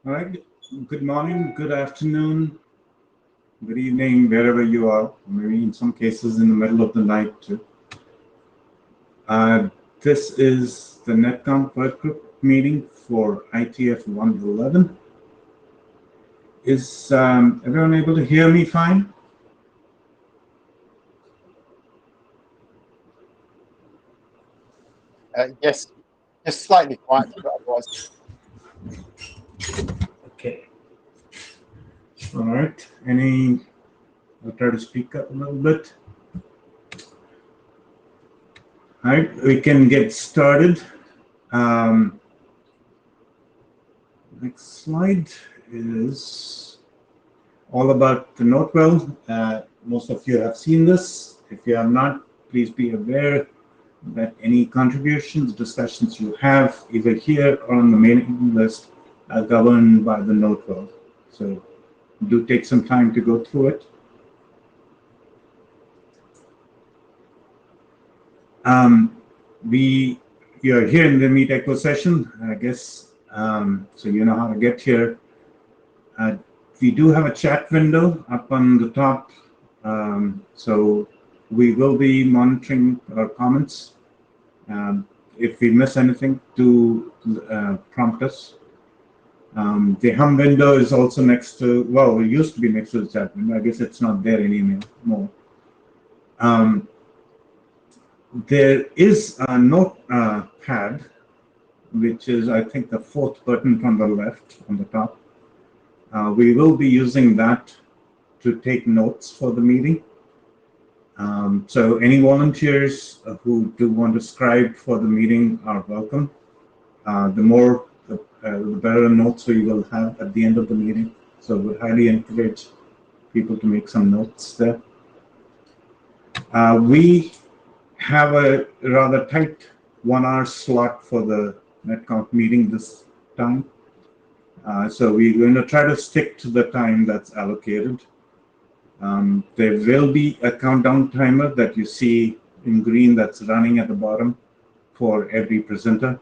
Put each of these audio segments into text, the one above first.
All right. Good morning, good afternoon, good evening, wherever you are. Maybe in some cases in the middle of the night too. This is the Netconf work group meeting for IETF 111. Is everyone able to hear me fine? Yes, just slightly quiet, but otherwise. Okay. All right. I'll try to speak up a little bit. All right, we can get started. Next slide is all about the Notewell. Most of you have seen this. If you have not, please be aware that any contributions, discussions you have, either here or on the mailing list, are governed by the Notewell. So do take some time to go through it. You're here in the Meet Echo session, I guess, so you know how to get here. We do have a chat window up on the top, so we will be monitoring our comments. If we miss anything, do prompt us. The hum window is also next to, well, it used to be next to the chat window. I guess it's not there anymore. There is a notepad, which is, I think, the fourth button from the left on the top. We will be using that to take notes for the meeting. So any volunteers who do want to scribe for the meeting are welcome. The better notes we will have at the end of the meeting. So we highly encourage people to make some notes there. We have a rather tight 1 hour slot for the Netconf meeting this time. So we're going to try to stick to the time that's allocated. There will be a countdown timer that you see in green that's running at the bottom for every presenter.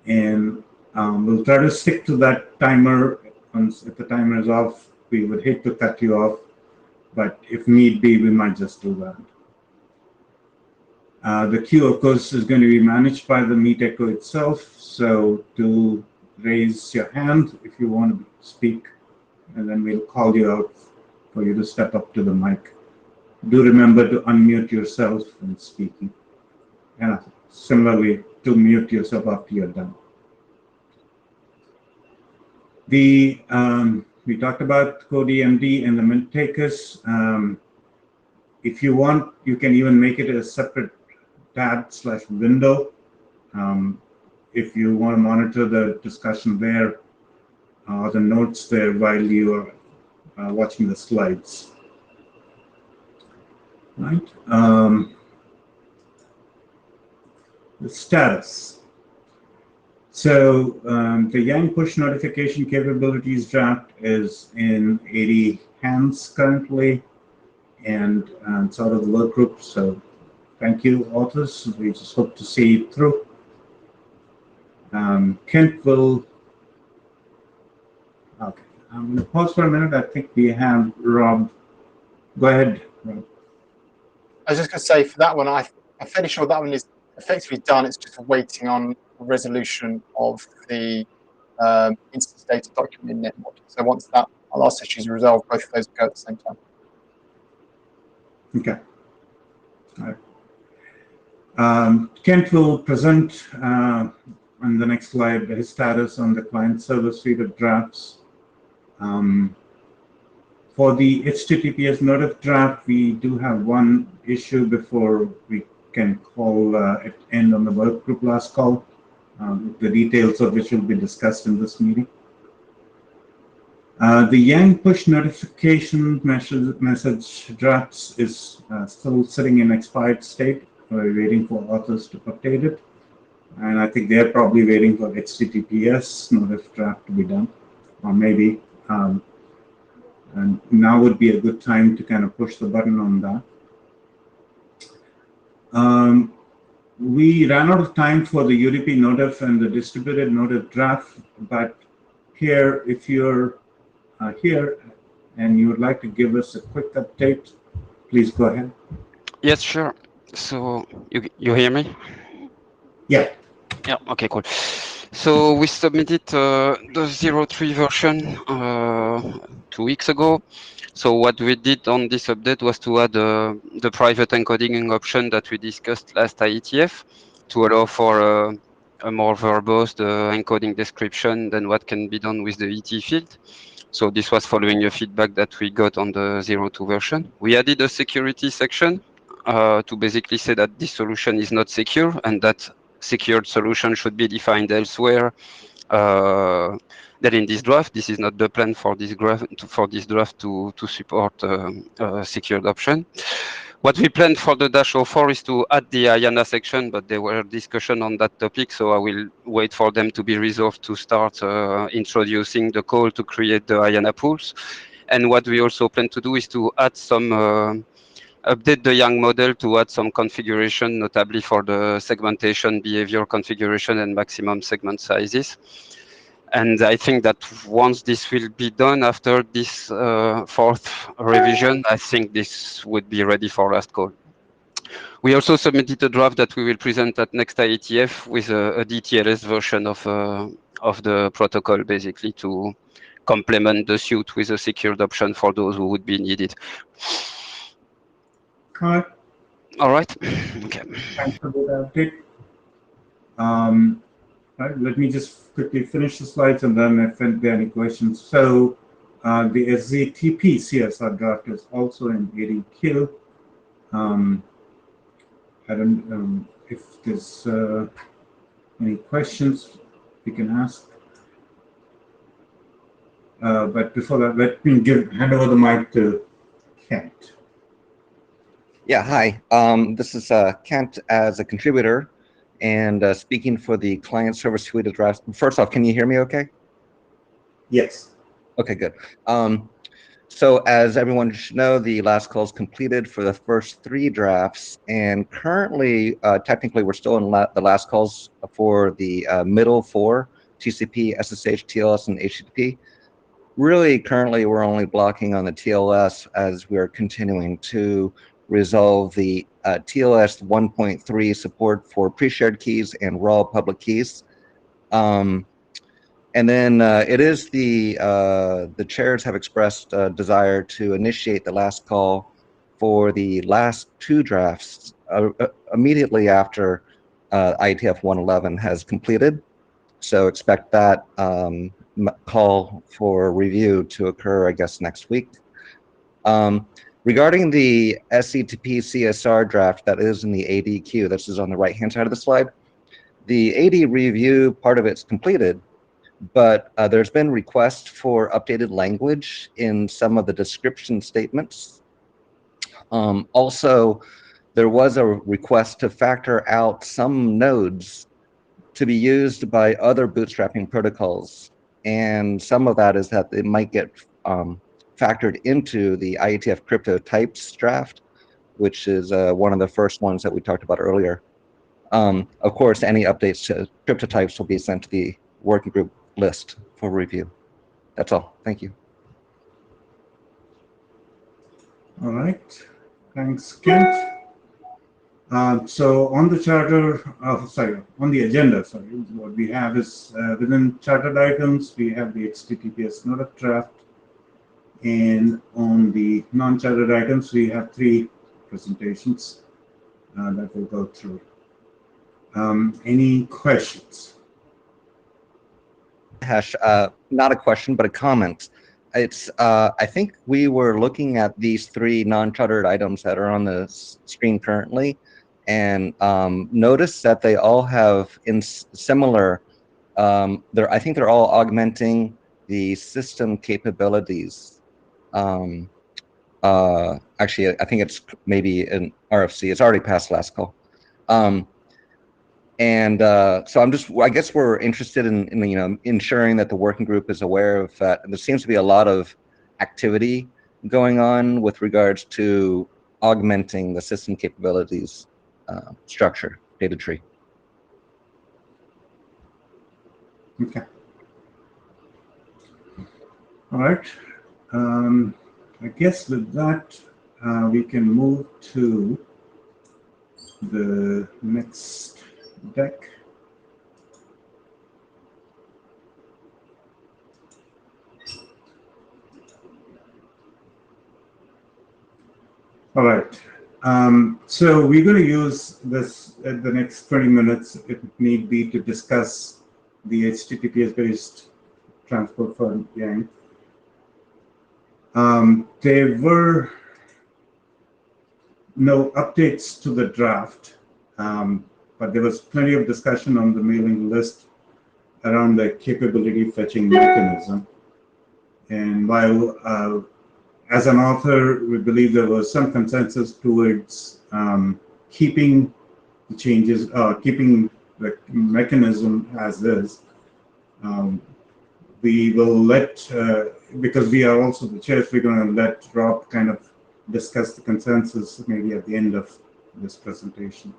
And we'll try to stick to that timer. If the timer is off, we would hate to cut you off, but if need be, we might just do that. The queue, of course, is going to be managed by the Meet Echo itself, so do raise your hand if you want to speak, and then we'll call you out for you to step up to the mic. Do remember to unmute yourself when speaking, and similarly, to mute yourself after you're done. We talked about CodeMD and the mint takers. If you want, you can even make it a separate tab/window if you want to monitor the discussion there, the notes there while you are watching the slides. Right. The status. So the Yang push notification capabilities draft is in 80 hands currently, and it's out of the work group. So thank you, authors. We just hope to see it through. Kent will. Okay, I'm going to pause for a minute. I think we have Rob. Go ahead, Rob. I was just going to say for that one, I'm fairly sure that one is effectively done. It's just waiting on resolution of the instance data document in Netmod. So once that last issue is resolved, both of those go at the same time. Okay. All right. Kent will present on the next slide his status on the client-server suite of drafts. For the HTTPS notif draft, we do have one issue before we can call it end on the work group last call, the details of which will be discussed in this meeting. The Yang push notification message drafts is still sitting in expired state. We're waiting for authors to update it. And I think they're probably waiting for HTTPS notif draft to be done, or maybe. And now would be a good time to kind of push the button on that. We ran out of time for the UDP notif and the distributed notif draft, but Pierre, if you're here and you would like to give us a quick update, please go ahead. Yes, sure. So you hear me? Yeah. Yeah. Okay. Cool. So we submitted the 03 version 2 weeks ago. So what we did on this update was to add the private encoding option that we discussed last IETF to allow for a more verbose encoding description than what can be done with the ET field. So this was following a feedback that we got on the 02 version. We added a security section to basically say that this solution is not secure and that secured solution should be defined elsewhere than in this draft. This is not the plan for this draft to support secured option. What we planned for the -04 is to add the IANA section, but there were discussion on that topic, so I will wait for them to be resolved to start introducing the call to create the IANA pools. And what we also plan to do is to add some update the Yang model to add some configuration, notably for the segmentation, behavior configuration, and maximum segment sizes. And I think that once this will be done after this fourth revision, I think this would be ready for last call. We also submitted a draft that we will present at next IETF with a DTLS version of the protocol, basically to complement the suite with a secured option for those who would be needed. All right. All right. Okay. Thanks for the update. All right, let me just quickly finish the slides and then if there are any questions. So the SZTP CSR draft is also in ADQ. I don't know if there's any questions we can ask. But before that, let me hand over the mic to Kent. Yeah, hi. This is Kent as a contributor and speaking for the client server suite of drafts. First off, can you hear me okay? Yes. Okay, good. So as everyone should know, the last call is completed for the first 3 drafts, and currently, technically, we're still in the last calls for the middle 4, TCP, SSH, TLS, and HTTP. Really, currently, we're only blocking on the TLS as we're continuing to resolve the TLS 1.3 support for pre-shared keys and raw public keys. And then it is the chairs have expressed a desire to initiate the last call for the last 2 drafts immediately after IETF 111 has completed. So expect that call for review to occur, I guess, next week. Regarding the SCTP CSR draft that is in the ADQ, this is on the right-hand side of the slide. The AD review part of it's completed, but there's been requests for updated language in some of the description statements. Also, there was a request to factor out some nodes to be used by other bootstrapping protocols. And some of that is that it might get factored into the IETF crypto types draft, which is one of the first ones that we talked about earlier. Of course, any updates to crypto types will be sent to the working group list for review. That's all. Thank you. All right. Thanks, Kent. So on the charter, on the agenda, what we have is within chartered items, we have the HTTPS NORAD draft. And on the non-chartered items, we have 3 presentations that we'll go through. Any questions? Hash, not a question, but a comment. It's I think we were looking at these 3 non-chartered items that are on the screen currently, and notice that they all have in similar. I think they're all augmenting the system capabilities. Actually, I think it's maybe an RFC. It's already past last call. And so I guess we're interested in ensuring that the working group is aware of that. And there seems to be a lot of activity going on with regards to augmenting the system capabilities structure, data tree. Okay. All right. I guess with that, we can move to the next deck. All right. So we're going to use this at the next 20 minutes, if need be, to discuss the HTTPS-based transport for Yang. There were no updates to the draft, but there was plenty of discussion on the mailing list around the capability fetching mechanism. And while as an author, we believe there was some consensus towards keeping the changes, keeping the mechanism as is. We will let, because we are also the chairs, we're going to let Rob kind of discuss the consensus maybe at the end of this presentation.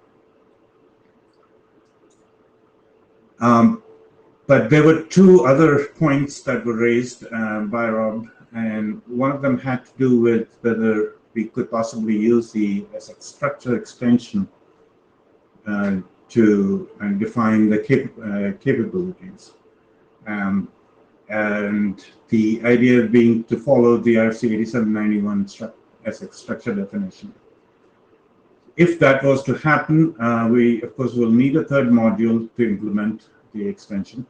But there were two other points that were raised by Rob, and one of them had to do with whether we could possibly use the SX structure extension to define the capabilities. And the idea being to follow the RFC 8791 SX structure definition. If that was to happen, we of course will need a third module to implement the extension.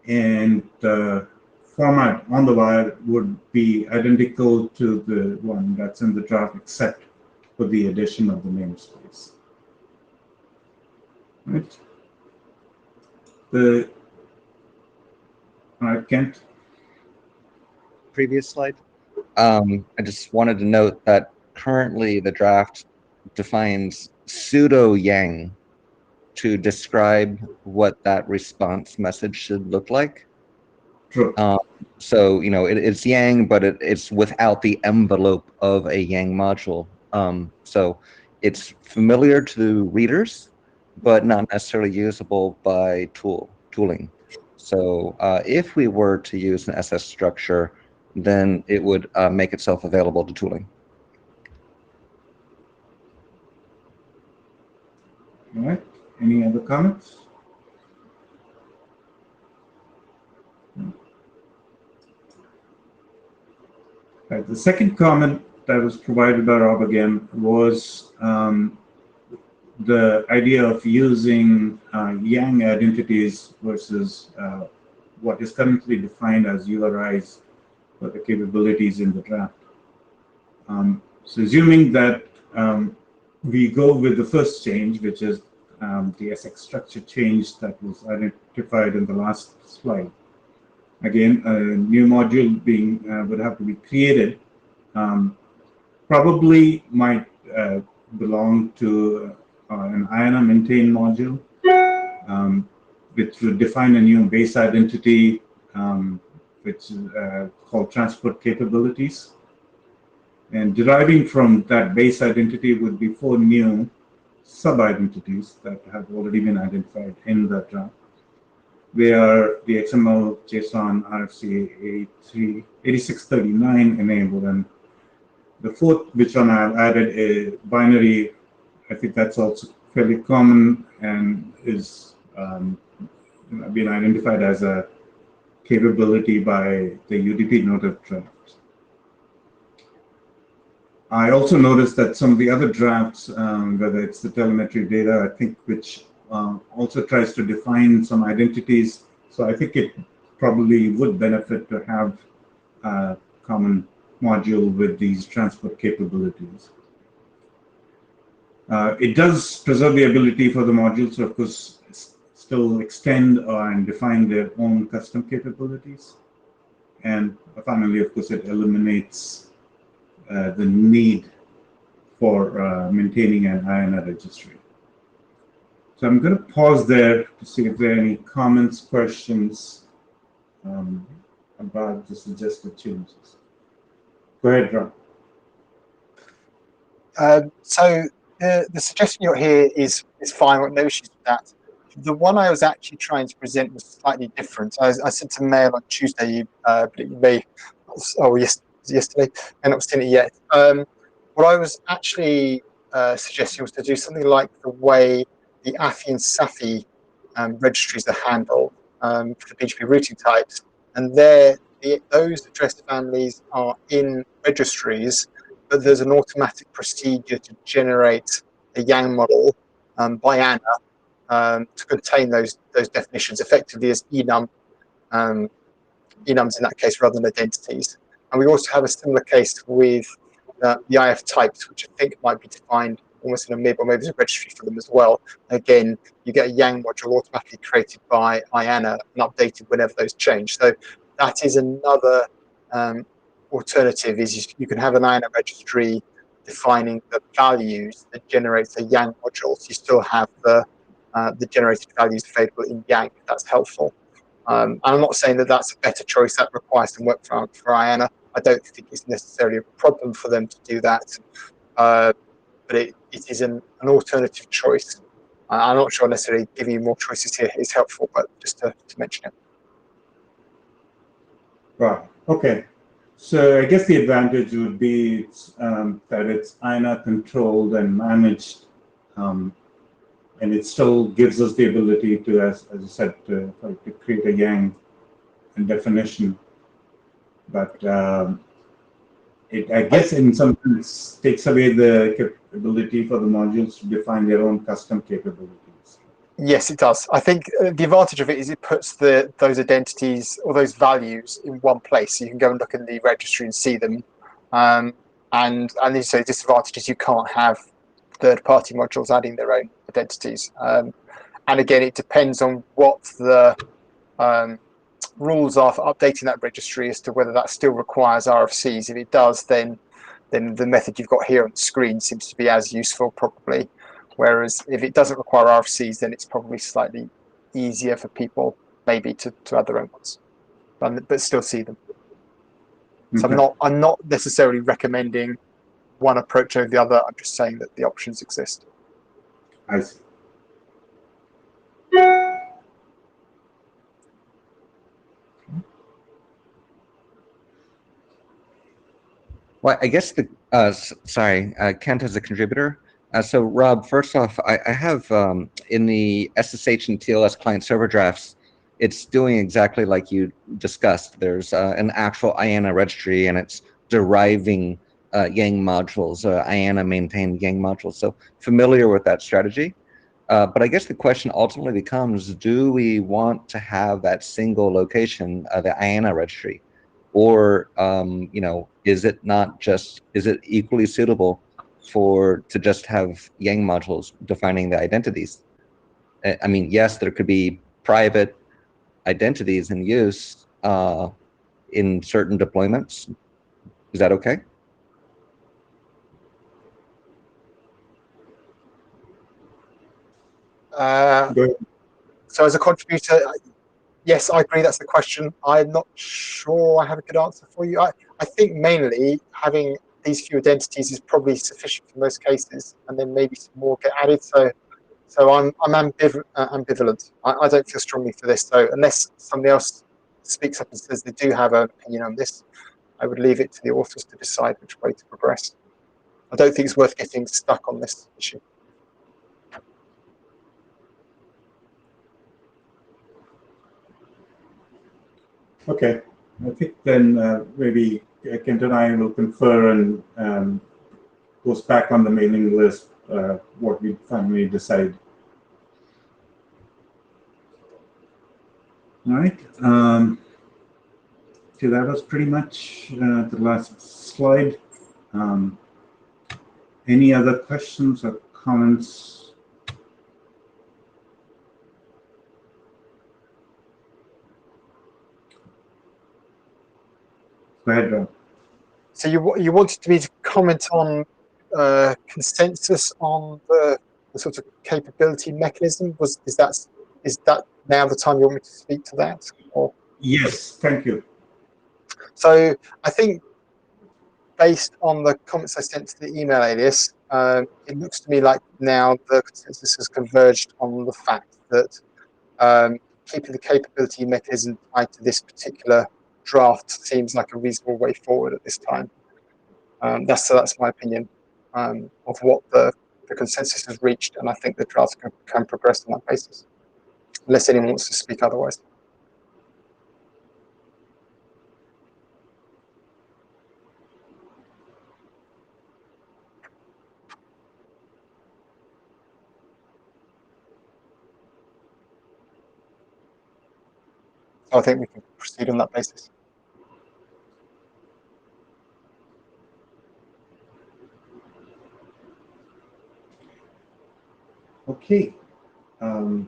And the format on the wire would be identical to the one that's in the draft, except for the addition of the namespace. Right. All right, Kent. Previous slide. I just wanted to note that currently the draft defines pseudo Yang to describe what that response message should look like. True. So, you know, it's Yang, but it's without the envelope of a Yang module. So it's familiar to readers, but not necessarily usable by tooling. So if we were to use an SS structure, then it would make itself available to tooling. All right. Any other comments? Right. The second comment that was provided by Rob again was the idea of using Yang identities versus what is currently defined as URIs for the capabilities in the draft. So assuming that we go with the first change, which is the SX structure change that was identified in the last slide. Again, a new module would have to be created. Probably might belong to an IANA maintained module, which would define a new base identity, which is called transport capabilities. And deriving from that base identity would be 4 new sub-identities that have already been identified in the draft. They are the XML, JSON, RFC 8639 enabled, and the fourth, which one I've added, a binary. I think that's also fairly common and is been identified as a capability by the UDP noted draft. I also noticed that some of the other drafts, whether it's the telemetry data, I think, which also tries to define some identities. So I think it probably would benefit to have a common module with these transport capabilities. It does preserve the ability for the modules to, of course, still extend and define their own custom capabilities. And finally, of course, it eliminates the need for maintaining an IANA registry. So I'm going to pause there to see if there are any comments, questions about the suggested changes. Go ahead, Ron. So the suggestion you're here is fine. No issues with that. The one I was actually trying to present was slightly different. I sent a mail on Tuesday, but it may, yesterday, may not have seen it yet. What I was actually suggesting was to do something like the way the AFI and SAFI registries are handled for the PGP routing types, and those address families are in registries, but there's an automatic procedure to generate a Yang model by ANA to contain those definitions effectively as enums in that case rather than identities. And we also have a similar case with the IF types, which I think might be defined almost in a MIB, or maybe there's a registry for them as well. Again, you get a Yang module automatically created by IANA and updated whenever those change. So that is another alternative, is you can have an IANA registry defining the values that generates a Yang module. So you still have the generated values available in Yang. That's helpful. And I'm not saying that that's a better choice. That requires some work for IANA. I don't think it's necessarily a problem for them to do that. But it is an alternative choice. I'm not sure necessarily giving you more choices here is helpful, but just to mention it. Right. Okay. So I guess the advantage would be that it's INA controlled and managed, and it still gives us the ability to, as I said, to create a Yang definition. But I guess in some sense takes away the ability for the modules to define their own custom capabilities. Yes, it does. I think the advantage of it is it puts those identities or those values in one place. So you can go and look in the registry and see them. And as you say, the disadvantage is you can't have third-party modules adding their own identities. And again, it depends on what the rules are for updating that registry as to whether that still requires RFCs. If it does, then the method you've got here on the screen seems to be as useful, probably. Whereas if it doesn't require RFCs, then it's probably slightly easier for people maybe to add their own ones, but still see them. So Okay. I'm not necessarily recommending one approach over the other. I'm just saying that the options exist. I see. Well, I guess Kent as a contributor. So Rob, first off, I have in the SSH and TLS client server drafts, it's doing exactly like you discussed. There's an actual IANA registry, and it's deriving Yang modules, IANA maintained Yang modules. So familiar with that strategy. But I guess the question ultimately becomes, do we want to have that single location, the IANA registry? Or is it equally suitable to just have Yang modules defining the identities? I mean, yes, there could be private identities in use in certain deployments. Is that okay? So as a contributor, yes, I agree. That's the question. I'm not sure I have a good answer for you. I think mainly having these few identities is probably sufficient for most cases, and then maybe some more get added. So I'm ambivalent. I don't feel strongly for this. So unless somebody else speaks up and says they do have an opinion on this, I would leave it to the authors to decide which way to progress. I don't think it's worth getting stuck on this issue. Okay. I think then maybe Kent and I will confer and post back on the mailing list what we finally decide. All right. So that was pretty much the last slide. Any other questions or comments? Go ahead, Rob. So you wanted me to comment on consensus on the sort of capability mechanism? Is that now the time you want me to speak to that? Or? Yes, thank you. So I think based on the comments I sent to the email alias, it looks to me like now the consensus has converged on the fact that keeping the capability mechanism tied to this particular draft seems like a reasonable way forward at this time. That's my opinion of what the consensus has reached, and I think the draft can progress on that basis, unless anyone wants to speak otherwise. So I think we can proceed on that basis. Okay. So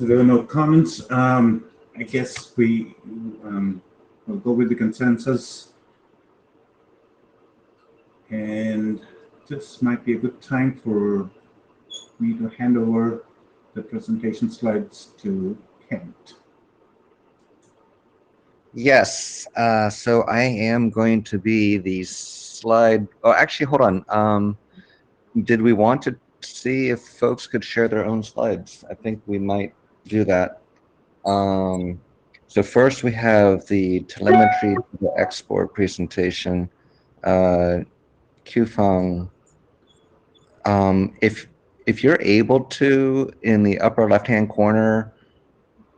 there were no comments. I guess we will go with the consensus. And this might be a good time for me to hand over the presentation slides to Kent. Yes, so I am going to be the slide. Oh, actually, hold on. Did we want to see if folks could share their own slides? I think we might do that. So first we have the telemetry to the export presentation. Qfeng, if you're able to, in the upper left-hand corner,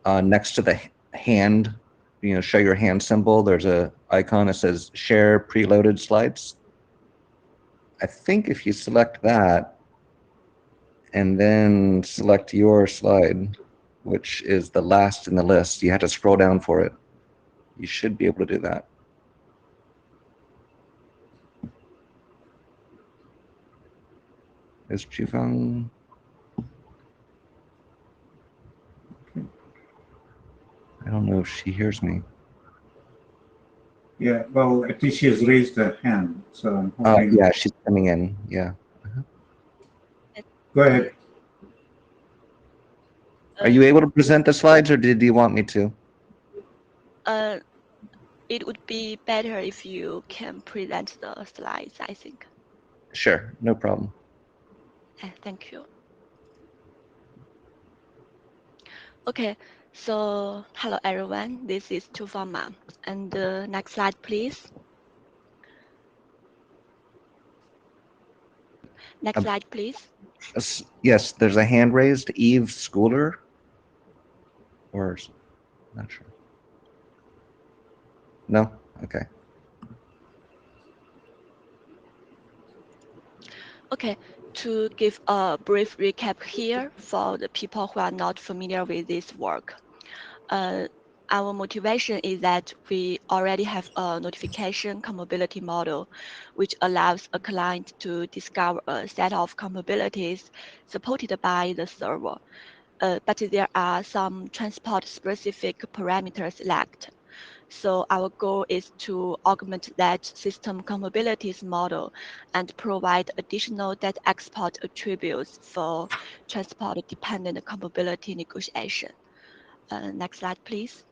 next to the hand, show your hand symbol, there's a icon that says share preloaded slides. I think if you select that and then select your slide, which is the last in the list, you have to scroll down for it. You should be able to do that. Is Qfeng? I don't know if she hears me. Yeah, well, at least she has raised her hand, so I'm hoping. Yeah, she's coming in. Yeah. Go ahead. Are you able to present the slides, or did you want me to? It would be better if you can present the slides, I think. Sure, no problem. Thank you. Okay, so hello everyone, this is Tufama. And next slide, please. Next slide, please. Yes, there's a hand raised. Eve Schooler, or not sure. No? Okay. Okay, to give a brief recap here for the people who are not familiar with this work. Our motivation is that we already have a notification compatibility model, which allows a client to discover a set of compatibilities supported by the server. But there are some transport-specific parameters lacked. So our goal is to augment that system compatibilities model and provide additional data export attributes for transport-dependent compatibility negotiation. Next slide, please.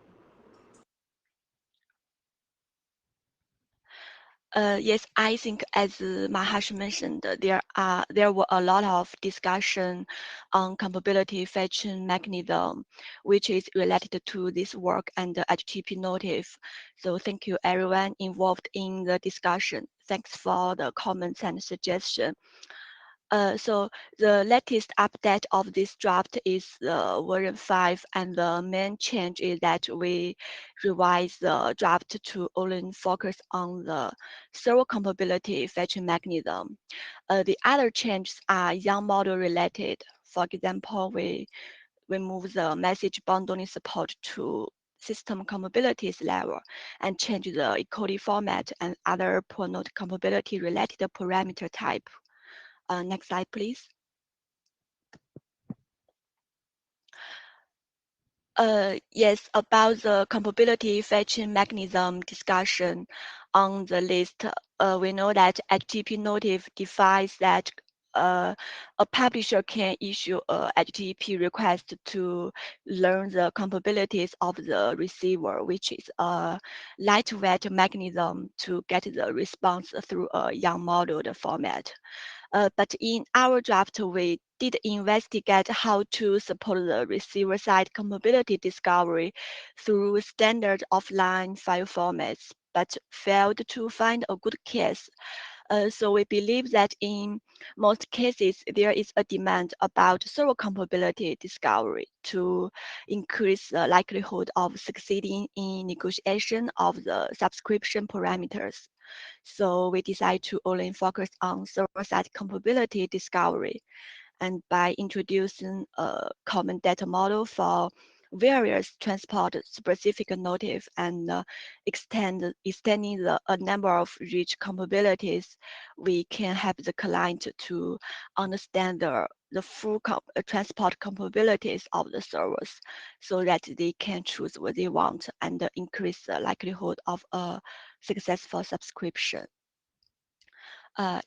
Yes, I think as Mahesh mentioned, there were a lot of discussion on compatibility fetching mechanism, which is related to this work and the HTTP notif. So thank you everyone involved in the discussion. Thanks for the comments and suggestions. So the latest update of this draft is version 5, and the main change is that we revise the draft to only focus on the server compatibility fetching mechanism. The other changes are young model related. For example, we move the message bundling support to system compatibilities level and change the encoding format and other poor node compatibility related parameter type. Next slide, please. Yes, about the compatibility fetching mechanism discussion on the list, we know that HTTP notif defines that a publisher can issue a HTTP request to learn the compatibilities of the receiver, which is a lightweight mechanism to get the response through a young modeled format. But in our draft, we did investigate how to support the receiver-side compatibility discovery through standard offline file formats, but failed to find a good case. So we believe that in most cases, there is a demand about server compatibility discovery to increase the likelihood of succeeding in negotiation of the subscription parameters. So we decide to only focus on server-side compatibility discovery. And by introducing a common data model for various transport-specific notice and extending a number of rich compatibilities, we can help the client to understand the full transport compatibilities of the servers so that they can choose what they want and increase the likelihood of a successful subscription.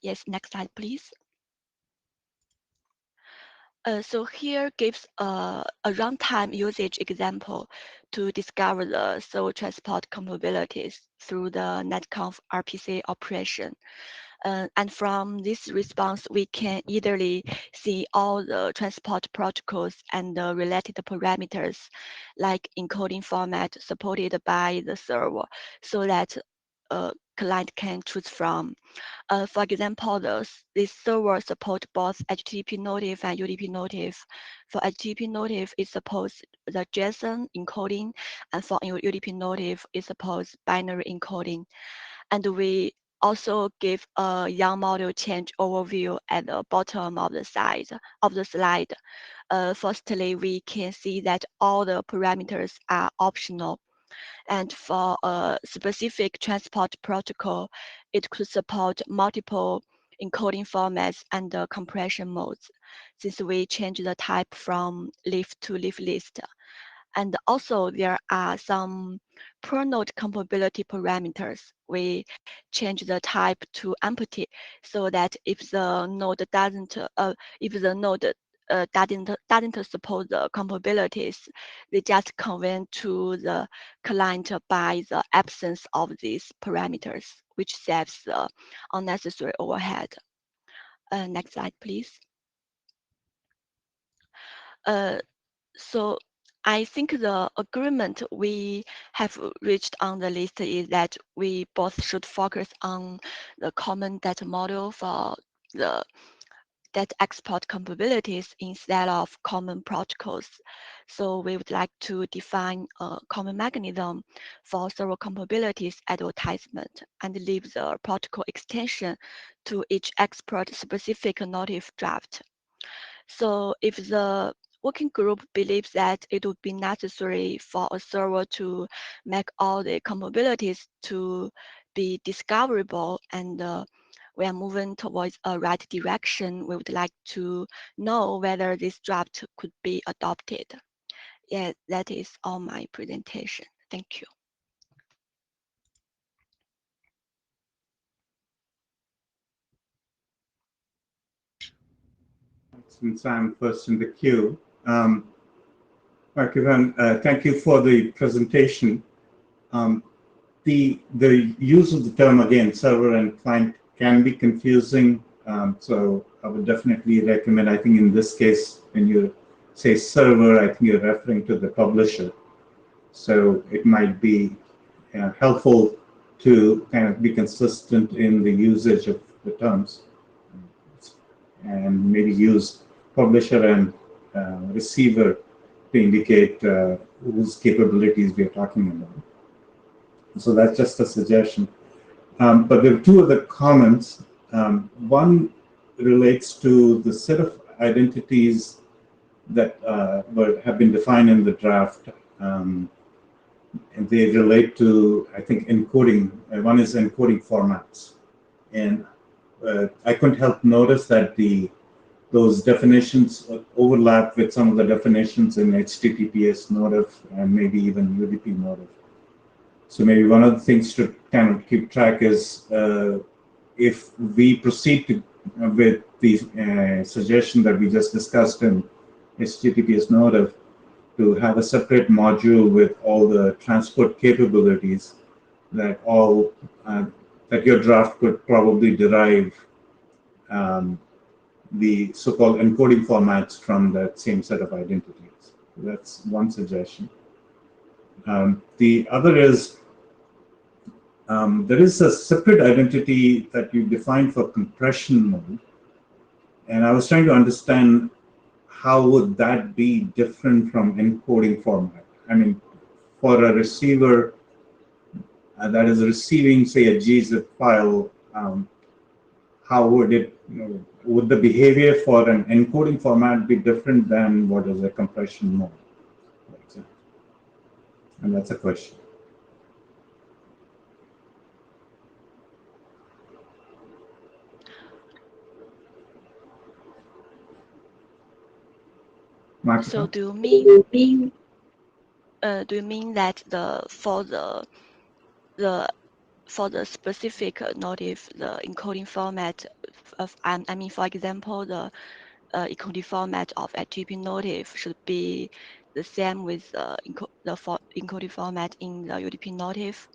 Yes, next slide, please. So here gives a runtime usage example to discover the server transport compatibilities through the Netconf RPC operation. And from this response, we can easily see all the transport protocols and the related parameters, like encoding format supported by the server, so that a client can choose from. For example, this server support both HTTP notif and UDP notif. For HTTP notif, it supports the JSON encoding, and for UDP notif, it supports binary encoding. And we also give a YARN model change overview at the bottom of the slide. Firstly, we can see that all the parameters are optional. And for a specific transport protocol, it could support multiple encoding formats and compression modes, since we change the type from leaf to leaf list. And also there are some per node compatibility parameters. We change the type to empty so that if the node doesn't support the compatibilities, they just convert to the client by the absence of these parameters, which saves the unnecessary overhead. Next slide, please. So I think the agreement we have reached on the list is that we both should focus on the common data model for the data export capabilities instead of common protocols. So we would like to define a common mechanism for server capabilities advertisement and leave the protocol extension to each export specific notif draft. So if the working group believes that it would be necessary for a server to make all the capabilities to be discoverable and we are moving towards a right direction, we would like to know whether this draft could be adopted. Yeah, that is all my presentation. Thank you. Since I'm first in the queue, Ivan, thank you for the presentation. The use of the term, again, server and client, can be confusing. So I would definitely recommend, I think in this case, when you say server, I think you're referring to the publisher. So it might be helpful to kind of be consistent in the usage of the terms and maybe use publisher and receiver to indicate whose capabilities we are talking about. So that's just a suggestion. But there are two other comments. One relates to the set of identities that have been defined in the draft. And they relate to, I think, encoding. One is encoding formats. And I couldn't help notice that those definitions overlap with some of the definitions in HTTPS notif and maybe even UDP notif. So maybe one of the things to kind of keep track is if we proceed with the suggestion that we just discussed in HTTPS notif to have a separate module with all the transport capabilities that that your draft could probably derive the so-called encoding formats from that same set of identities. That's one suggestion. The other is there is a separate identity that you define for compression mode, and I was trying to understand how would that be different from encoding format. I mean, for a receiver that is receiving, say, a gzip file, how would it, would the behavior for an encoding format be different than what is a compression mode, for example? And that's a question. So do you mean that for the specific notif, the encoding format of, I mean, for example, the encoding format of HTTP notif should be the same with the encoding format in the UDP notif?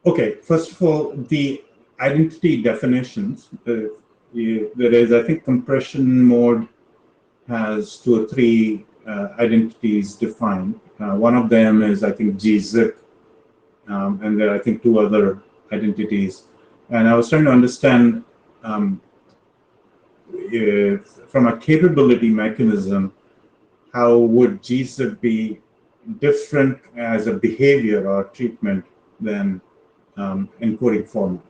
Okay, first of all, the identity definitions, there is, I think, compression mode has 2 or 3 identities defined. One of them is, I think, gzip, and there are, I think, 2 other identities. And I was trying to understand from a capability mechanism, how would gzip be different as a behavior or treatment than encoding format?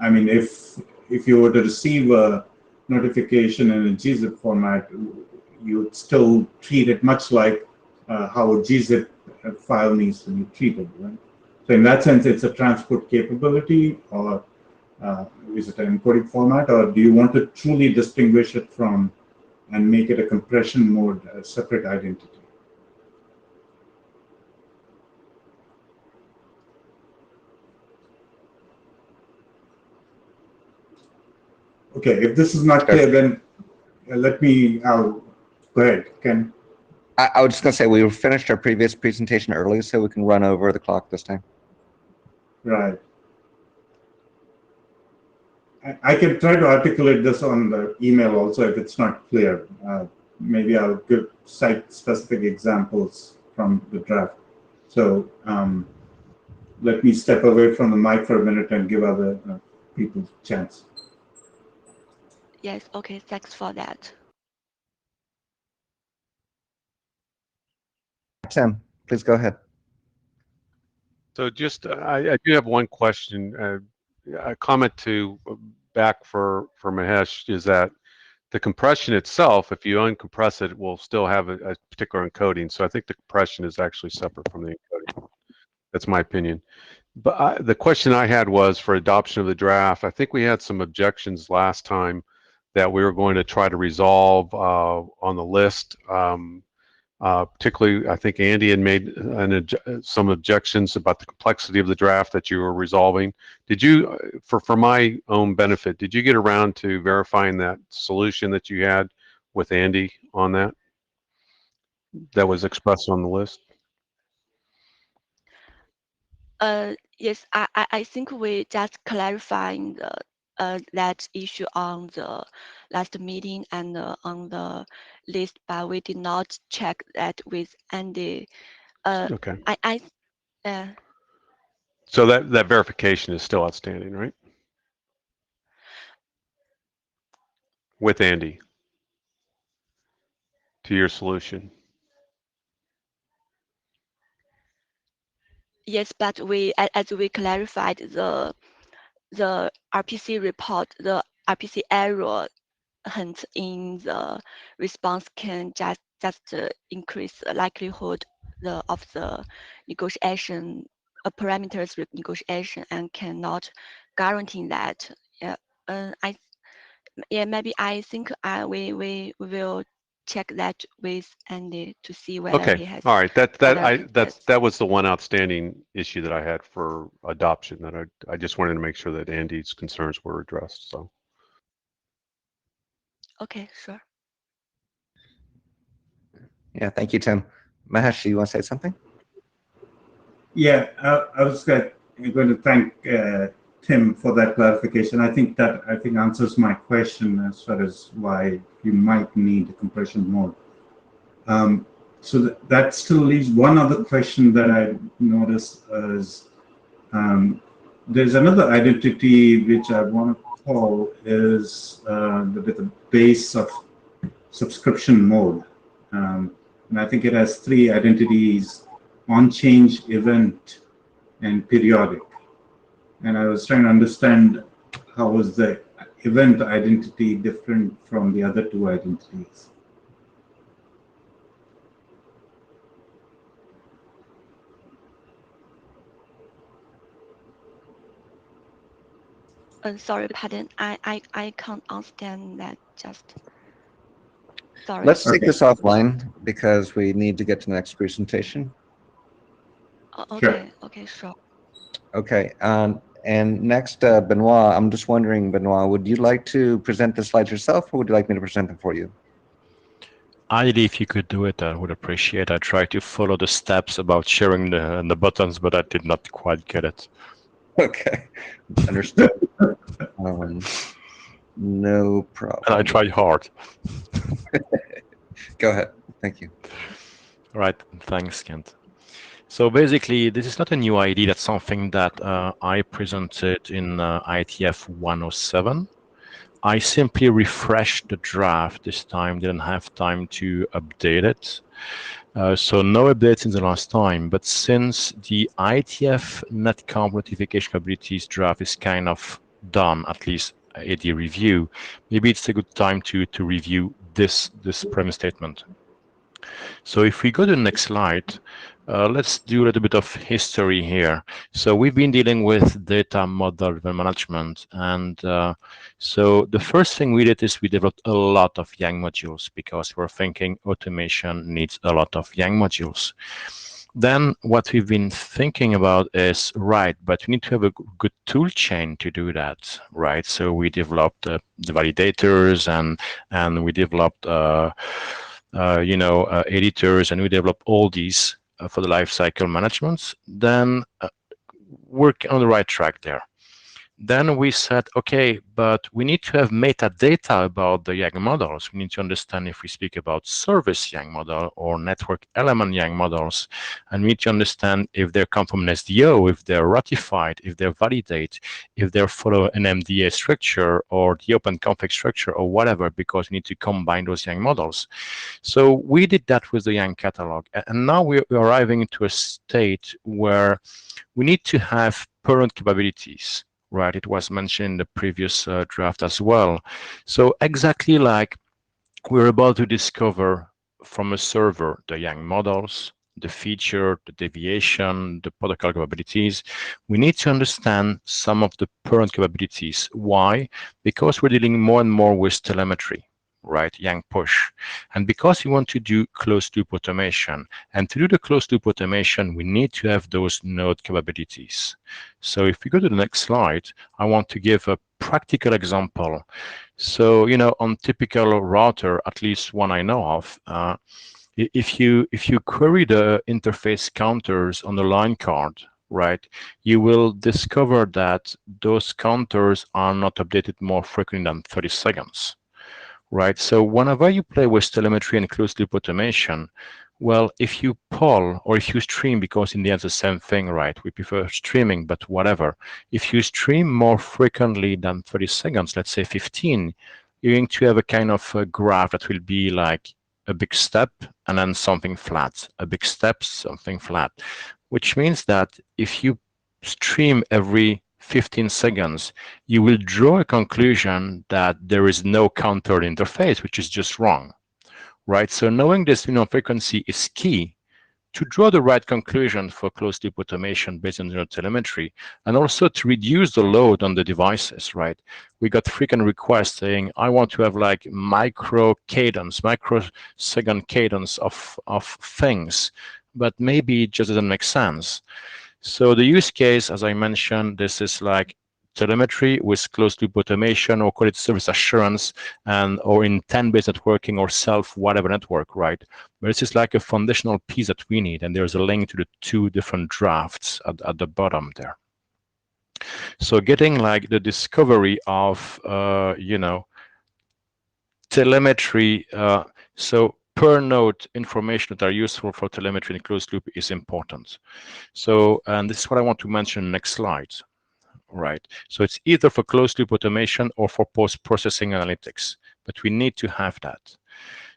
I mean, if you were to receive a notification in a gzip format, you would still treat it much like how a gzip file needs to be treated, right? So in that sense, it's a transport capability, or is it an encoding format, or do you want to truly distinguish it from and make it a compression mode, a separate identity? Okay, if this is not clear, then let me, go ahead, Ken. I was just going to say we finished our previous presentation early, so we can run over the clock this time. Right. I can try to articulate this on the email also if it's not clear. Maybe I'll cite specific examples from the draft. So let me step away from the mic for a minute and give other people a chance. Yes, okay, thanks for that. Tim, please go ahead. So just, I do have one question, a comment to back for Mahesh, is that the compression itself, if you uncompress it, will still have a particular encoding. So I think the compression is actually separate from the encoding. That's my opinion. But the question I had was for adoption of the draft. I think we had some objections last time that we were going to try to resolve on the list. Particularly, I think Andy had made some objections about the complexity of the draft that you were resolving. Did you, for my own benefit, did you get around to verifying that solution that you had with Andy on that was expressed on the list? Yes, I think we just clarifying that issue on the last meeting and on the list, but we did not check that with Andy. Okay. I So that verification is still outstanding, right? With Andy to your solution. Yes, but as we clarified the RPC report, the RPC error hint in the response can just increase the likelihood of the negotiation, parameters negotiation, and cannot guarantee that. Maybe I think we will check that with Andy to see whether he has. All right. That was the one outstanding issue that I had for adoption, that I just wanted to make sure that Andy's concerns were addressed. So. Okay, sure. Yeah, thank you, Tim. Mahesh, you want to say something? Yeah, I was going to thank Tim, for that clarification. I think answers my question as far as why you might need a compression mode. So that still leaves one other question that I noticed is there's another identity which I want to call is with the base of subscription mode. And I think it has three identities: on change, event, and periodic. And I was trying to understand how was the event identity different from the other two identities. Sorry, pardon. I can't understand that. Just sorry. Let's take Okay. this offline because we need to get to the next presentation. Okay. Okay. Sure. Okay. And next, Benoit, I'm just wondering, Benoit, would you like to present the slides yourself, or would you like me to present them for you? Ideally, if you could do it, I would appreciate. I tried to follow the steps about sharing the buttons, but I did not quite get it. Okay, understood. No problem. And I tried hard. Go ahead. Thank you. All right. Thanks, Kent. So basically, this is not a new ID. That's something that I presented in IETF 107. I simply refreshed the draft this time, didn't have time to update it. So no updates since the last time, but since the IETF Netconf notification capabilities draft is kind of done, at least AD review, maybe it's a good time to review this premise statement. So if we go to the next slide, let's do a little bit of history here. So we've been dealing with data model management. And so the first thing we did is we developed a lot of Yang modules because we're thinking automation needs a lot of Yang modules. Then what we've been thinking about is, right, but we need to have a good tool chain to do that, right? So we developed the validators and we developed editors, and we develop all these for the lifecycle management. Then we're on the right track there. Then we said, okay, but we need to have metadata about the Yang models. We need to understand if we speak about service Yang model or network element Yang models, and we need to understand if they come from an SDO, if they're ratified, if they're validate, if they follow an MDA structure or the open config structure or whatever, because we need to combine those Yang models. So we did that with the Yang catalog, and now we're arriving to a state where we need to have parent capabilities. Right, it was mentioned in the previous draft as well. So exactly like we're about to discover from a server the Yang models, the feature, the deviation, the protocol capabilities, we need to understand some of the parent capabilities. Why? Because we're dealing more and more with telemetry. Right, Yang push. And because we want to do closed-loop automation, and to do the closed-loop automation, we need to have those node capabilities. So if we go to the next slide, I want to give a practical example. So, on typical router, at least one I know of, if you query the interface counters on the line card, right, you will discover that those counters are not updated more frequently than 30 seconds. Right, so whenever you play with telemetry and closed-loop automation, well, if you poll or if you stream, because in the end it's the same thing, right? We prefer streaming, but whatever. If you stream more frequently than 30 seconds, let's say 15, you're going to have a kind of a graph that will be like a big step and then something flat, a big step, something flat, which means that if you stream every 15 seconds, you will draw a conclusion that there is no counter interface, which is just wrong, right? So knowing this frequency is key to draw the right conclusion for closed-loop automation based on telemetry, and also to reduce the load on the devices, right? We got frequent requests saying, I want to have like microsecond cadence of things, but maybe it just doesn't make sense. So the use case, as I mentioned, this is like telemetry with closed-loop automation, or call it service assurance, or intent-based networking, or whatever network, right? But this is like a foundational piece that we need, and there's a link to the two different drafts at the bottom there. So getting like the discovery of, telemetry, so per node information that are useful for telemetry in closed loop is important. So, and this is what I want to mention next slide, right? So it's either for closed loop automation or for post-processing analytics, but we need to have that.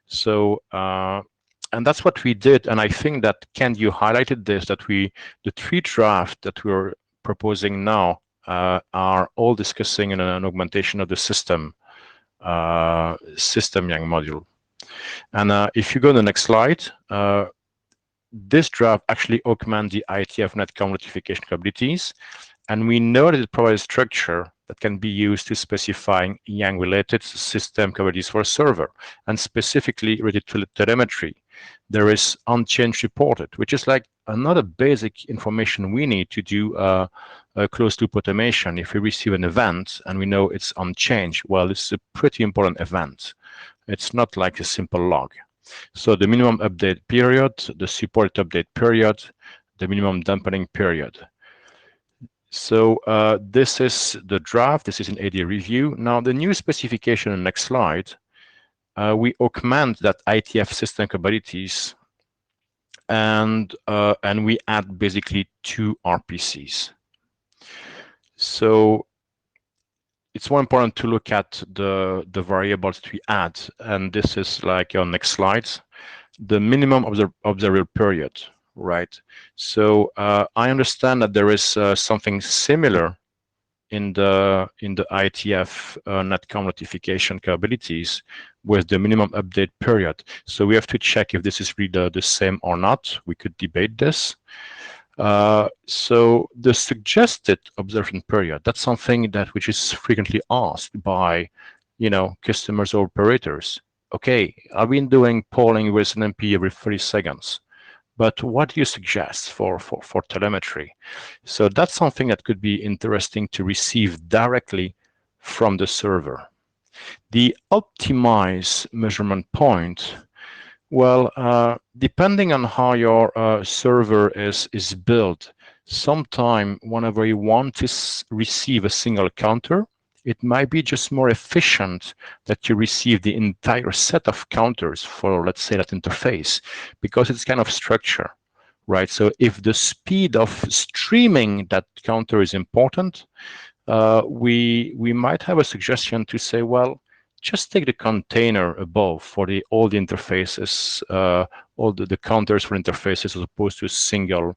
So, and that's what we did. And I think that, Ken, you highlighted this, that the 3 drafts that we're proposing now are all discussing an augmentation of the system Yang module. And if you go to the next slide, this draft actually augments the IETF Netconf notification capabilities. And we know that it provides structure that can be used to specify Yang-related system capabilities for a server, and specifically related to telemetry. There is unchanged reported, which is like another basic information we need to do a closed-loop automation. If we receive an event and we know it's unchanged, well, it's a pretty important event. It's not like a simple log. So the minimum update period, the support update period, the minimum dampening period. So this is the draft. This is an AD review. Now the new specification on the next slide, we augment that IETF system capabilities, and we add basically 2 RPCs. So it's more important to look at the variables that we add, and this is like on next slides, the minimum observable period, right? So I understand that there is something similar in the IETF Netconf notification capabilities with the minimum update period. So we have to check if this is really the same or not. We could debate this. So the suggested observation period, that's something which is frequently asked by, customers or operators. Okay, I've been doing polling with an MP every 30 seconds, but what do you suggest for telemetry? So that's something that could be interesting to receive directly from the server. The optimized measurement point, well, depending on how your server is built, sometime whenever you want to receive a single counter, it might be just more efficient that you receive the entire set of counters for, let's say, that interface, because it's kind of structure, right? So if the speed of streaming that counter is important, we might have a suggestion to say, well, just take the container above for all the interfaces, all the counters for interfaces, as opposed to a single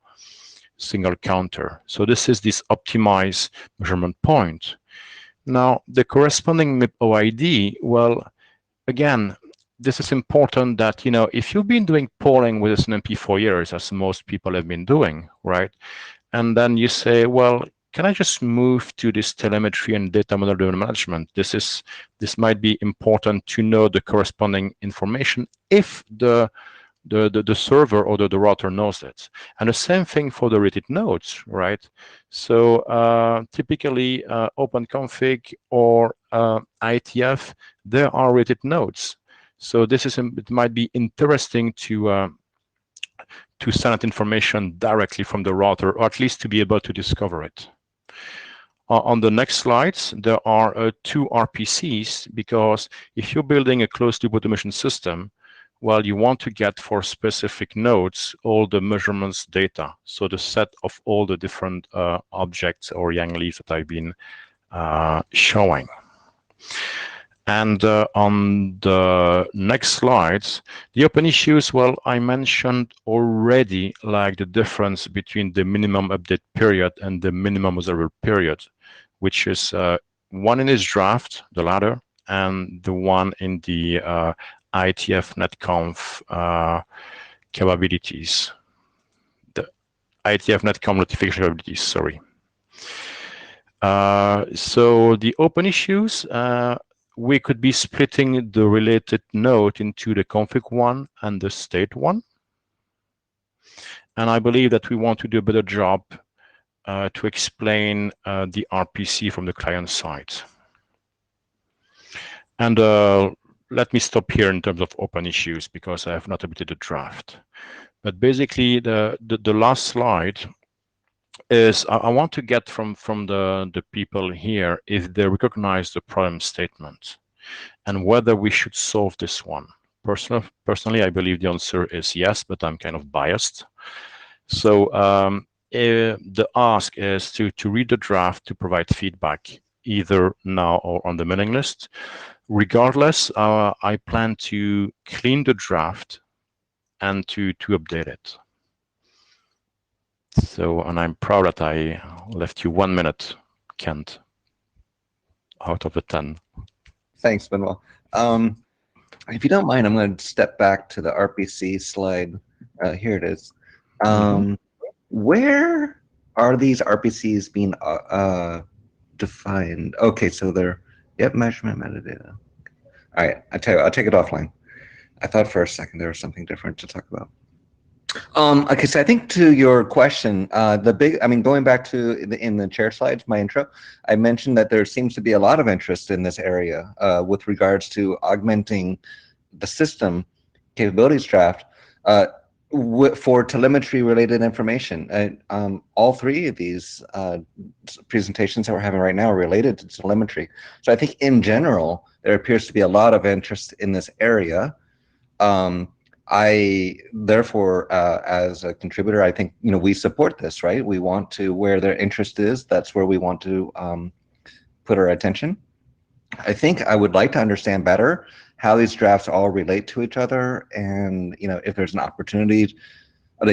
counter. So this is this optimized measurement point. Now, the corresponding MIP OID, well, again, this is important that, if you've been doing polling with SNMP for years, as most people have been doing, right? And then you say, well, can I just move to this telemetry and data model management? This might be important to know the corresponding information if the server or the router knows it. And the same thing for the rated nodes, right? So typically OpenConfig or IETF, there are rated nodes. So it might be interesting to send that information directly from the router, or at least to be able to discover it. On the next slides, there are 2 RPCs, because if you're building a closed-loop automation system, well, you want to get for specific nodes all the measurements data, so the set of all the different objects or Yang leaves that I've been showing. And on the next slides, the open issues, well, I mentioned already like the difference between the minimum update period and the minimum observable period, which is one in this draft, the latter, and the one in the IETF Netconf capabilities, the IETF Netconf notification capabilities, sorry. So the open issues, we could be splitting the related node into the config one and the state one. And I believe that we want to do a better job to explain the RPC from the client side. And let me stop here in terms of open issues, because I have not updated the draft. But basically, the last slide is I want to get from the people here if they recognize the problem statement and whether we should solve this one. Personally, I believe the answer is yes, but I'm kind of biased. So the ask is to read the draft to provide feedback either now or on the mailing list. Regardless, I plan to clean the draft and to update it. So, and I'm proud that I left you 1 minute, Kent, out of the 10. Thanks, Benoit. If you don't mind, I'm going to step back to the RPC slide. Here it is. Where are these RPCs being defined? Okay, so they're, yep, measurement metadata. All right, I tell you, I'll take it offline. I thought for a second there was something different to talk about. Okay, so I think to your question, going back to in the chair slides, my intro, I mentioned that there seems to be a lot of interest in this area with regards to augmenting the system capabilities draft for telemetry related information. All three of these presentations that we're having right now are related to telemetry. So I think in general, there appears to be a lot of interest in this area. I therefore, as a contributor, I think we support this, right? We want to, where their interest is, that's where we want to put our attention. I think I would like to understand better how these drafts all relate to each other, and if there's an opportunity,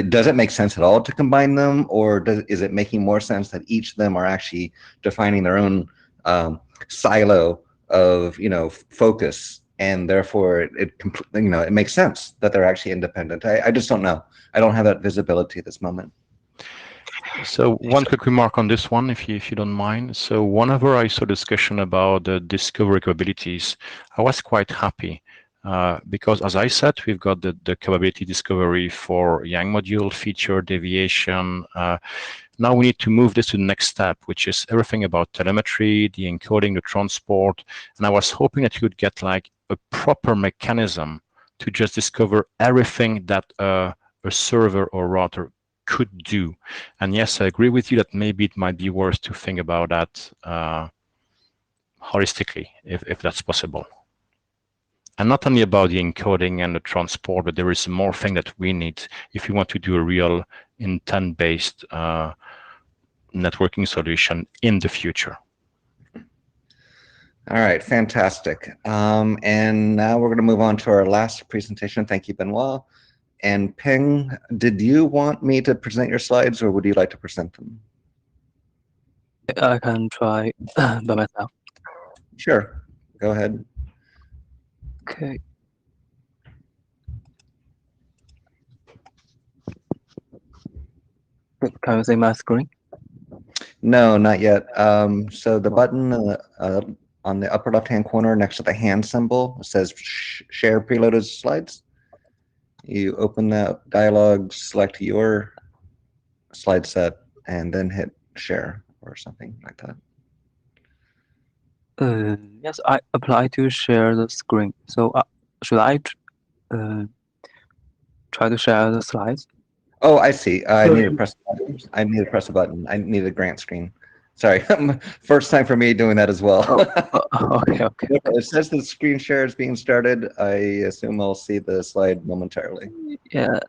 does it make sense at all to combine them, or is it making more sense that each of them are actually defining their own silo of focus? And therefore, it makes sense that they're actually independent. I just don't know. I don't have that visibility at this moment. So one quick remark on this one, if you don't mind. So whenever I saw discussion about the discovery capabilities, I was quite happy because, as I said, we've got the capability discovery for Yang module, feature, deviation. Now we need to move this to the next step, which is everything about telemetry, the encoding, the transport. And I was hoping that you would get like a proper mechanism to just discover everything that a server or router could do. And yes, I agree with you that maybe it might be worth to think about that holistically, if that's possible. And not only about the encoding and the transport, but there is more thing that we need if you want to do a real intent-based networking solution in the future. All right, fantastic. And now we're going to move on to our last presentation. Thank you, Benoit. And Ping, did you want me to present your slides, or would you like to present them? I can try by myself. Sure, go ahead. Okay. Can you see my screen? No, not yet. So the button on the upper left-hand corner next to the hand symbol says share preloaded slides. You open that dialog, select your slide set, and then hit share or something like that. Yes, I apply to share the screen. So should I try to share the slides? Oh, I see. I need to press. I need to press a button. I need a grant screen. Sorry, first time for me doing that as well. Okay. It says the screen share is being started. I assume I'll see the slide momentarily. Yeah.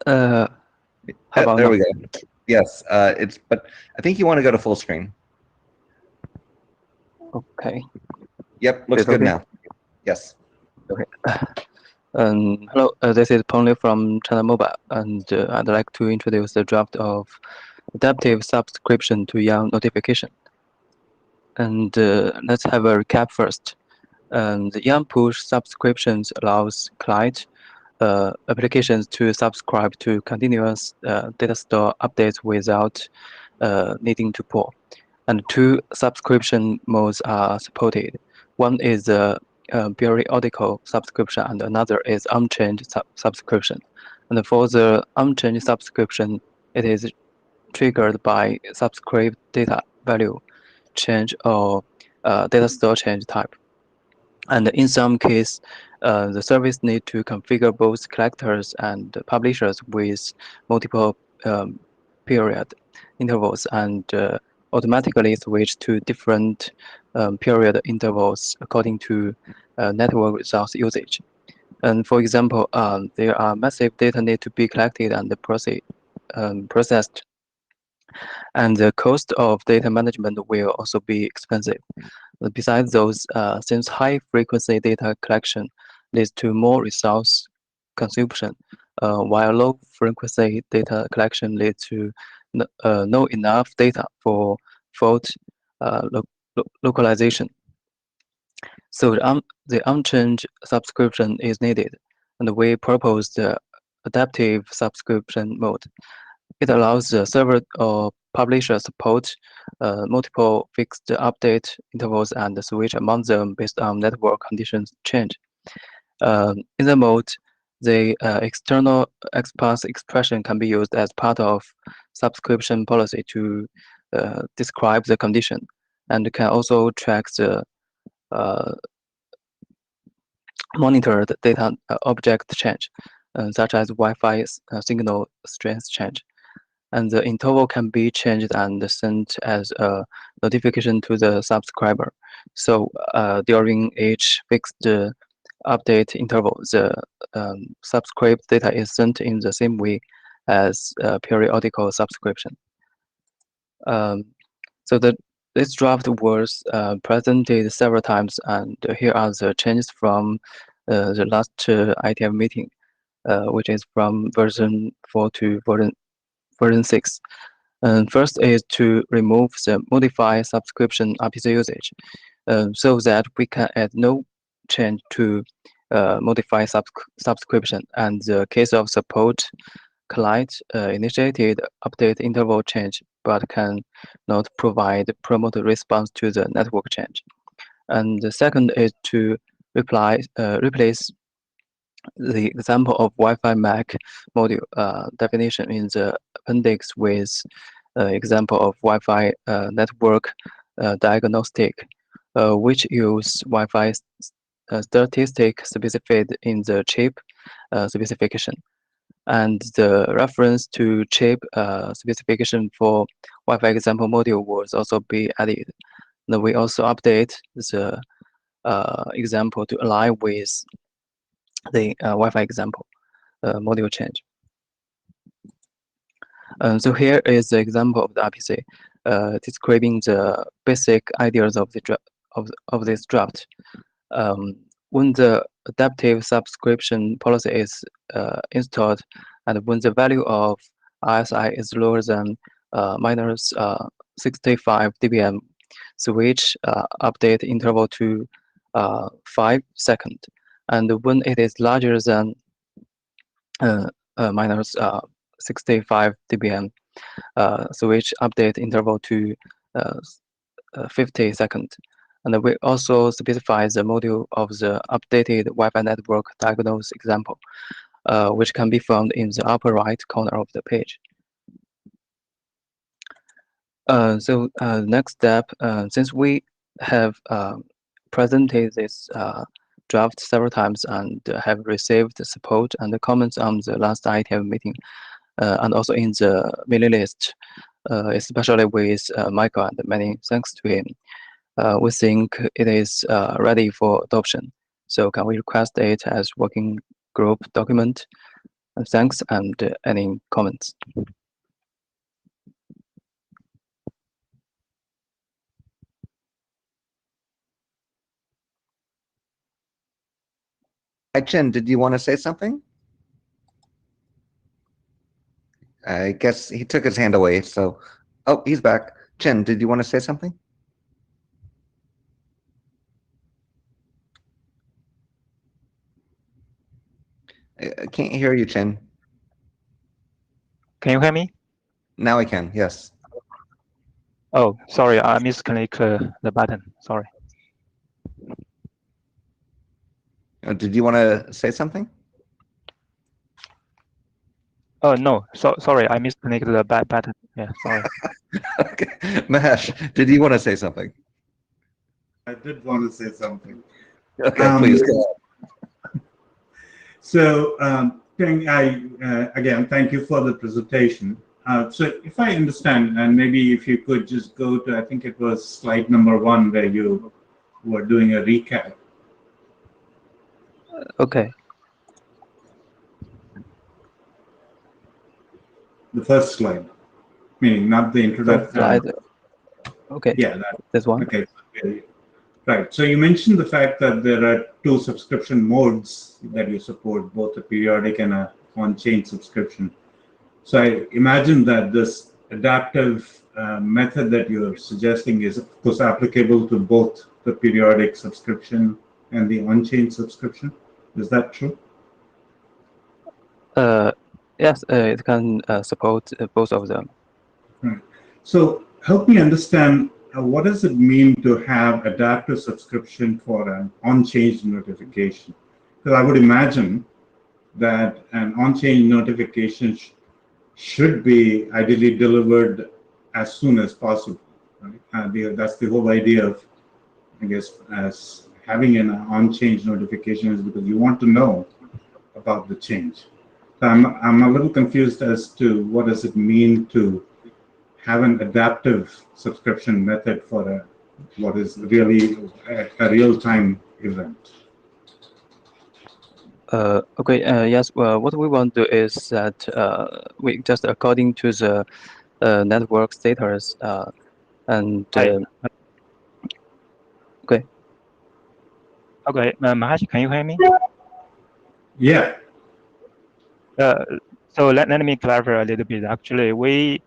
How about there now? we go. Yes, but I think you want to go to full screen. Okay. Yep, looks It's good okay? now. Yes. Okay. Hello, this is Pony from China Mobile, and I'd like to introduce the draft of adaptive subscription to Yang notification. And let's have a recap first. The Yang push subscriptions allows client applications to subscribe to continuous data store updates without needing to pull. And two subscription modes are supported. One is periodical subscription, and another is unchanged subscription. And for the unchanged subscription, it is triggered by subscribed data value change or data store change type. And in some case, the service need to configure both collectors and publishers with multiple period intervals and automatically switch to different period intervals according to network resource usage. And for example, there are massive data need to be collected and processed, and the cost of data management will also be expensive. Besides those, since high-frequency data collection leads to more resource consumption, while low-frequency data collection leads to no enough data for fault localization. So the unchanged subscription is needed, and we propose the adaptive subscription mode. It allows the server or publisher support multiple fixed update intervals and switch among them based on network conditions change. In the mode, the external XPath expression can be used as part of subscription policy to describe the condition, and can also track the monitored data object change, such as Wi-Fi signal strength change. And the interval can be changed and sent as a notification to the subscriber. So during each fixed update interval, the subscribed data is sent in the same way as periodical subscription. So this draft was presented several times, and here are the changes from the last IETF meeting, which is from version 4 to version 6. And first is to remove the modify subscription RPC usage, so that we can add no change to modify subscription. And the case of support client initiated update interval change, but can not provide promote response to the network change. And the second is to replace the example of Wi-Fi MAC module definition in the appendix with example of Wi-Fi network diagnostic, which use Wi-Fi statistic specified in the chip specification. And the reference to chip specification for Wi-Fi example module was also be added. Then we also update the example to align with the Wi-Fi example module change. So here is the example of the RPC describing the basic ideas of the of this draft. When the adaptive subscription policy is installed, and when the value of RSI is lower than minus 65 dBm, switch update interval to 5 seconds. And when it is larger than minus 65 dBm, switch update interval to 50 seconds. And we also specify the module of the updated Wi-Fi network diagnose example, which can be found in the upper right corner of the page. So next step, since we have presented this draft several times and have received support and comments on the last IETF meeting, and also in the mailing list, especially with Michael, and many thanks to him. We think it is ready for adoption. So can we request it as working group document? And thanks, and any comments? Hi, Chin, did you want to say something? I guess he took his hand away, so, oh, he's back. Chin, did you want to say something? I can't hear you, Chin. Can you hear me? Now I can, yes. Oh, sorry, I misclicked the button. Sorry. Did you want to say something? Oh no, sorry, I misclicked the button. Yeah, sorry. Okay, Mahesh, did you want to say something? I did want to say something. Okay, please go ahead. So, Ping, again, thank you for the presentation. So if I understand, and maybe if you could just go to, I think it was slide number 1 where you were doing a recap. Okay. The first slide, meaning not the introduction. Slide. Okay. Yeah, This one. okay. Right. So you mentioned the fact that there are 2 subscription modes that you support, both a periodic and a on-chain subscription. So I imagine that this adaptive method that you're suggesting is, of course, applicable to both the periodic subscription and the on-chain subscription. Is that true? Yes, it can support both of them. Right. So help me understand, what does it mean to have adaptive subscription for an on-chain notification? Because I would imagine that an on-chain notification should be ideally delivered as soon as possible. Right? That's the whole idea of, I guess, as having an on-chain notification, is because you want to know about the change. So I'm a little confused as to what does it mean to have an adaptive subscription method for what is really a real-time event. Okay. Yes. Well, what we want to do is that we just according to the network status and okay. Okay, Mahesh, can you hear me? Yeah. So let me clarify a little bit. Actually, we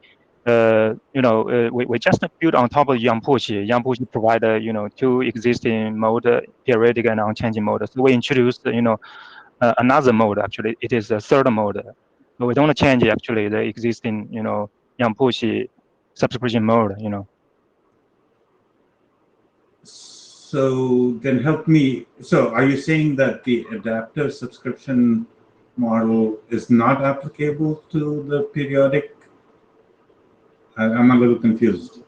just built on top of Yangpuxi. Yangpuxi provided 2 existing mode, periodic and on-changing mode. So we introduced another mode. Actually, it is a third mode. But we don't change actually the existing Yangpuxi subscription mode. So then help me. So are you saying that the adaptive subscription model is not applicable to the periodic? I'm a little confused.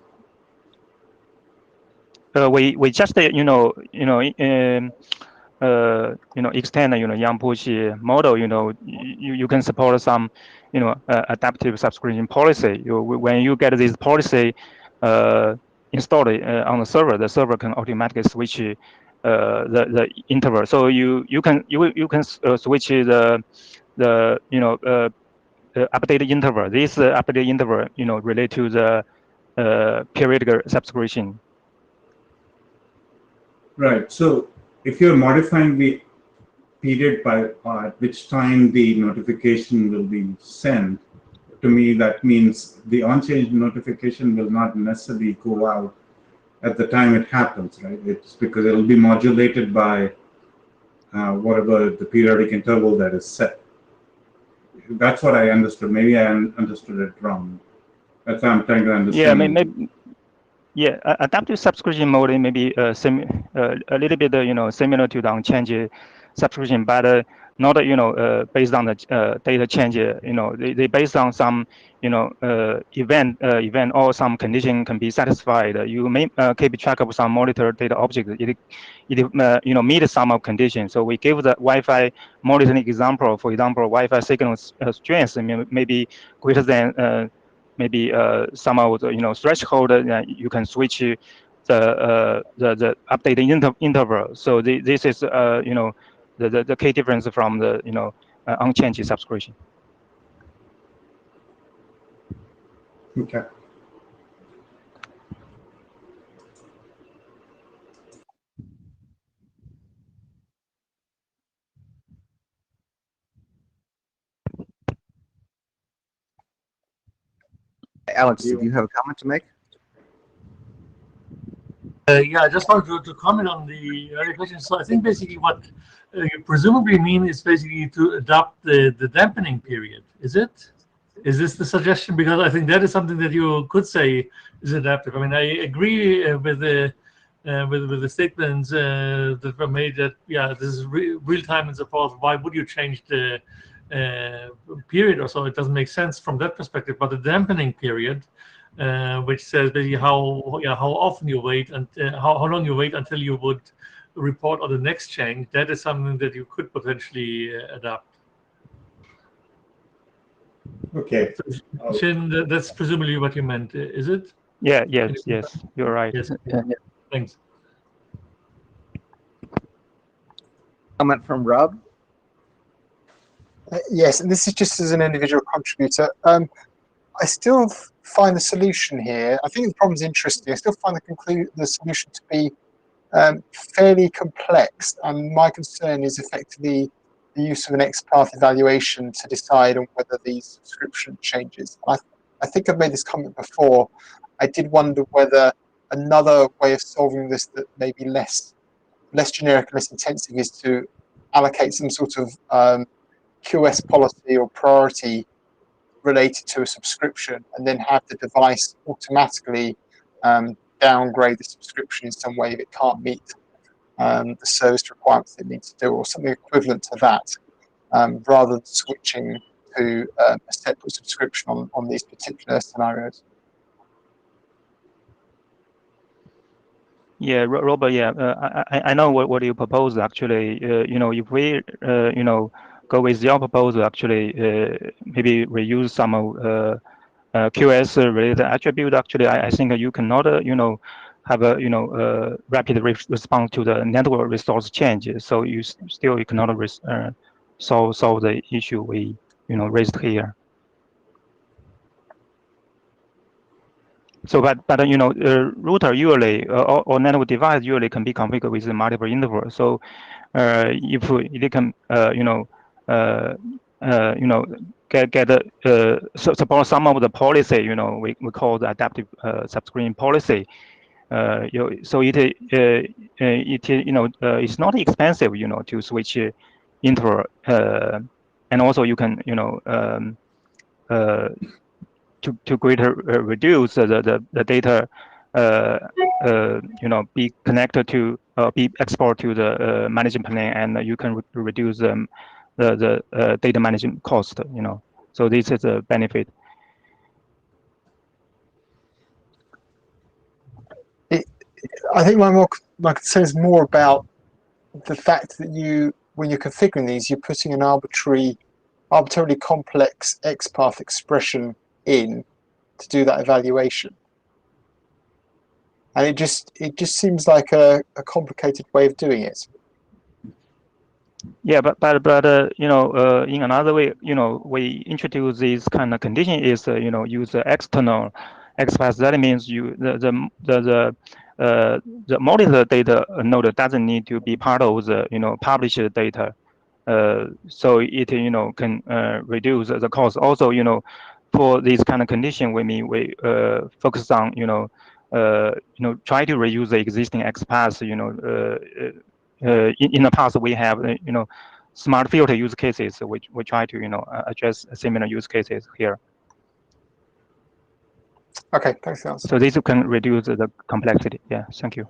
We just extend Yangpuxi model. You can support some adaptive subscription policy. When you get this policy installed on the server can automatically switch the interval. So you can switch the updated interval. This updated interval relate to the periodic subscription. Right. So if you're modifying the period by at which time the notification will be sent, to me that means the on-change notification will not necessarily go out at the time it happens, right? It's because it'll be modulated by whatever the periodic interval that is set. That's what I understood. Maybe I understood it wrong. That's what I'm trying to understand. Yeah, maybe. Yeah, adaptive subscription mode may be a little bit similar to the on-change subscription, but not based on the data change. They based on some event or some condition can be satisfied. You may keep track of some monitor data object. It meet some of conditions. So we give the Wi-Fi monitoring example. For example, Wi-Fi signal strength may be greater than maybe some of the threshold. You can switch the updating interval. So this is the key difference from the unchanged subscription. Okay. Alex, do you have a comment to make? Yeah, I just wanted to comment on the earlier question. So I think basically what you presumably mean is basically to adopt the dampening period. Is it? Is this the suggestion? Because I think that is something that you could say is adaptive. I mean, I agree with the statements that were made that this is real time and so forth. Why would you change the period or so? It doesn't make sense from that perspective. But the dampening period, which says basically how often you wait and how long you wait until you would report on the next change, that is something that you could potentially adapt. Okay. So, Shin, that's presumably what you meant, is it? Yeah, yes, you're right. Yes. Yeah. Thanks. Comment from Rob? Yes, and this is just as an individual contributor. I still find the solution here, I think the problem's interesting. I still find the solution to be fairly complex, and my concern is effectively the use of an ex parte evaluation to decide on whether the subscription changes. I think I've made this comment before. I did wonder whether another way of solving this that may be less generic and less intensive is to allocate some sort of QS policy or priority related to a subscription, and then have the device automatically downgrade the subscription in some way if it can't meet the service requirements it needs to do, or something equivalent to that, rather than switching to a separate subscription on these particular scenarios. Yeah, Robert. Yeah, I know what you propose. Actually, if we go with your proposal, actually, maybe reuse some of QS related attribute. Actually, I think you cannot have a rapid response to the network resource changes. So you cannot solve the issue we raised here. So, but router usually or network device usually can be configured with multiple intervals. So, if it can support some of the policy, we call the adaptive subscription policy. So it's not expensive, to switch interval, and also you can to greater reduce the data be connected to be exported to the management plane, and you can reduce the data management cost. So this is a benefit. I think my concern is more about the fact that when you're configuring these, you're putting an arbitrarily complex XPath expression in to do that evaluation, and it just seems like a complicated way of doing it. Yeah, but in another way, we introduce this kind of condition is use the external XPath. That means the monitor data node doesn't need to be part of the published data. So it can reduce the cost. Also, for this kind of condition, we focus on try to reuse the existing XPath. In the past we have smart filter use cases, which we try to address similar use cases here. Okay, thanks. So this can reduce the complexity. Yeah, thank you.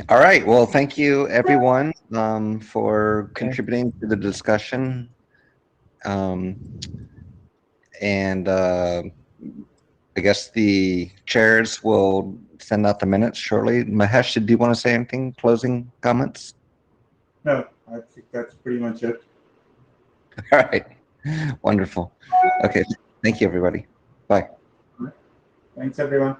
All right. Well, thank you everyone for contributing to the discussion. And I guess the chairs will send out the minutes shortly. Mahesh, do you want to say anything? Closing comments? No, I think that's pretty much it. All right. Wonderful. Okay. Thank you, everybody. Bye. Thanks, everyone.